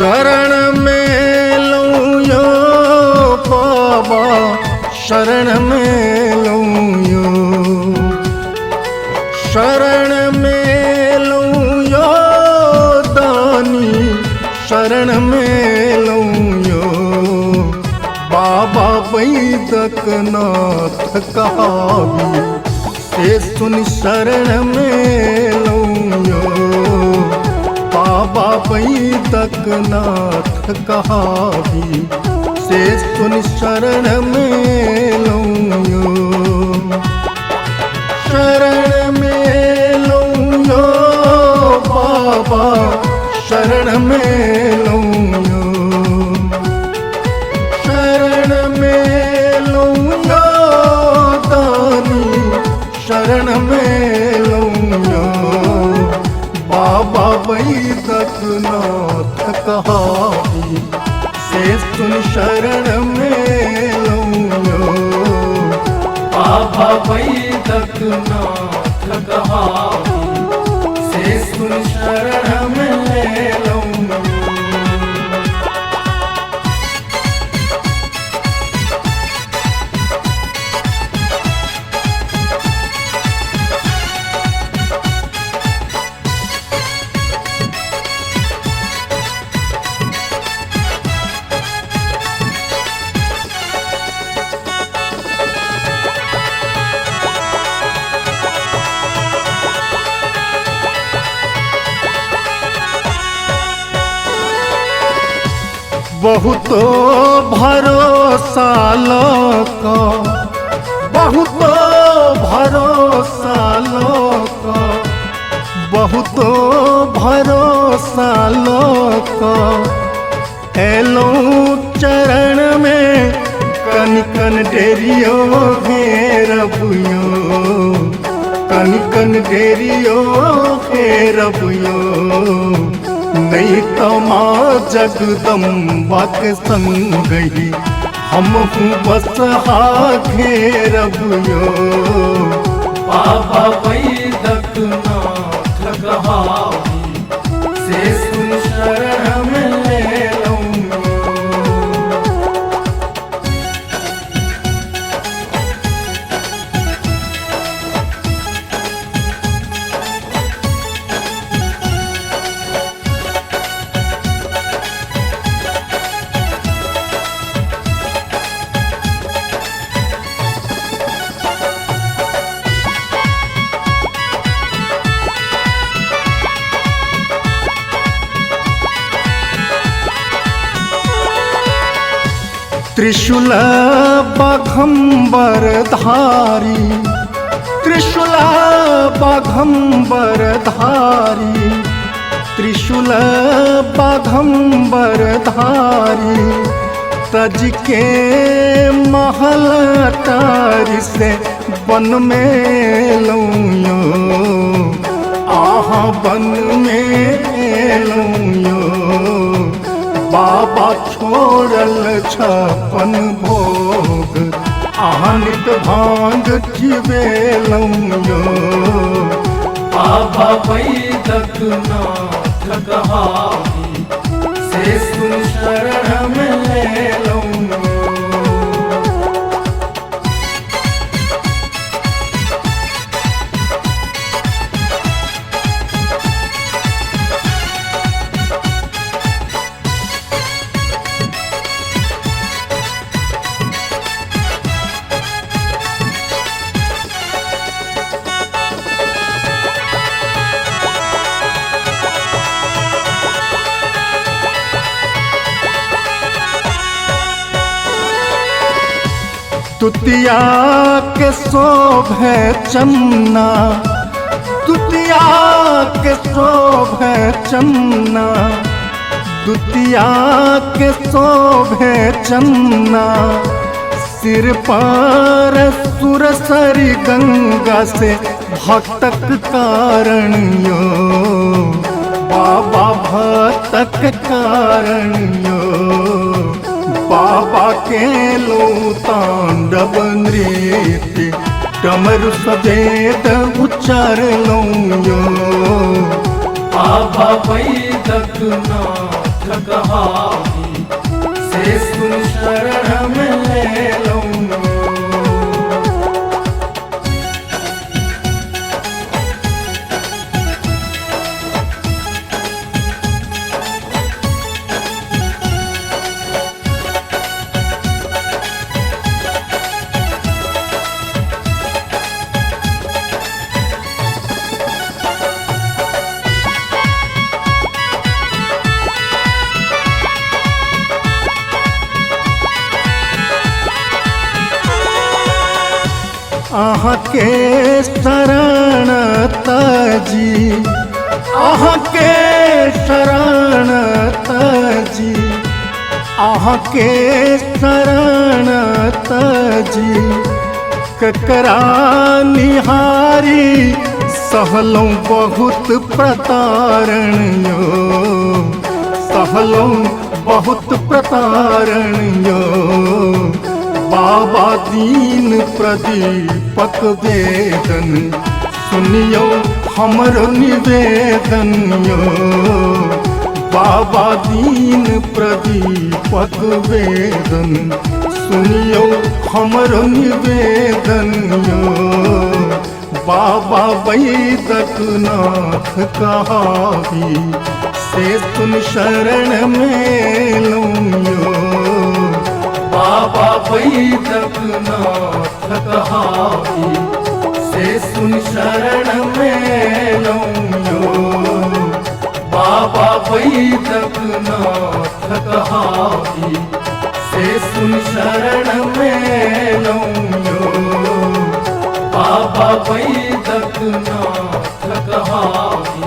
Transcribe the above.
शरण में लूं यो बाबा, शरण में लूं यो, शरण में लूं यो दानी, शरण में लूं यो बाबा बैद्यनाथ कहावी, से सुन शरण में लूं यो बाबा बैद्यनाथ कहावी, से सुन शरण में लूं यो, शरण में लूं यो बाबा, शरण में लूं यो, शरण में लूं यो दानी, शरण में लूं यो बाबा बैद्यनाथ कहावी, से सुन शरण में लूं यो बाबा बैद्यनाथ कहावी, से सुन शरण में लूं यो। बहुतो भरोसा लोका, बहुतो भरोसा लोका, बहुतो भरोसा लोका, एलो चरण में कन कन डेरियो घेरबुयो, कन कन डेरियो घेरबुयो, नहीं तो माँ जगदम्बा के संग ही हम बस घेरब यो बाबा बैद्यनाथ कहावी, से सुन शरण में लूं यो। त्रिशूल बाघंबर धारी, त्रिशूल बाघंबर धारी, त्रिशूल बाघंबर धारी, तज के महल अटारी, से वन में लूं यो आहा वन में लूं यो बाबा छोड़ल छपन भोग, आनित भांग जीवे लूं यो बाबा बैद्यनाथ कहावी, से सुन शरण में लूं यो। तुतिया के शोभे चन्ना, तुतिया के शोभे चन्ना, तुतिया के शोभे चन्ना, सिर पर सुरसरी गंगा, से भक्तक कारण यो बाबा भक्तक कारण यो बाबा के लो तांडव नृत्य, डमरू सवेद उच्चार लूं यो बाबा बैद्यनाथ कहावी से सुन शरण में ले लूं। आहाँ के शरण तजी, आहाँ के शरण तजी, आहाँ के शरण तजी, ककरा निहारी सहलों बहुत प्रतारण यो, सहलों बहुत प्रतारण यो। बाबा दीन प्रदीपक वेदन सुनियो हमरो निवेदन यो। बाबा दीन प्रदीपक वेदन सुनियो हमरो निवेदन यो। बाबा वैदक नाथ कहावी से सुन शरण में लूं यो। बाबा वैदक नाथ कहावी से सुन शरण में लूं यो। बाबा वैदक नाथ कहावी से सुन शरण में लूं यो। बाबा वैदक नाथ कहावी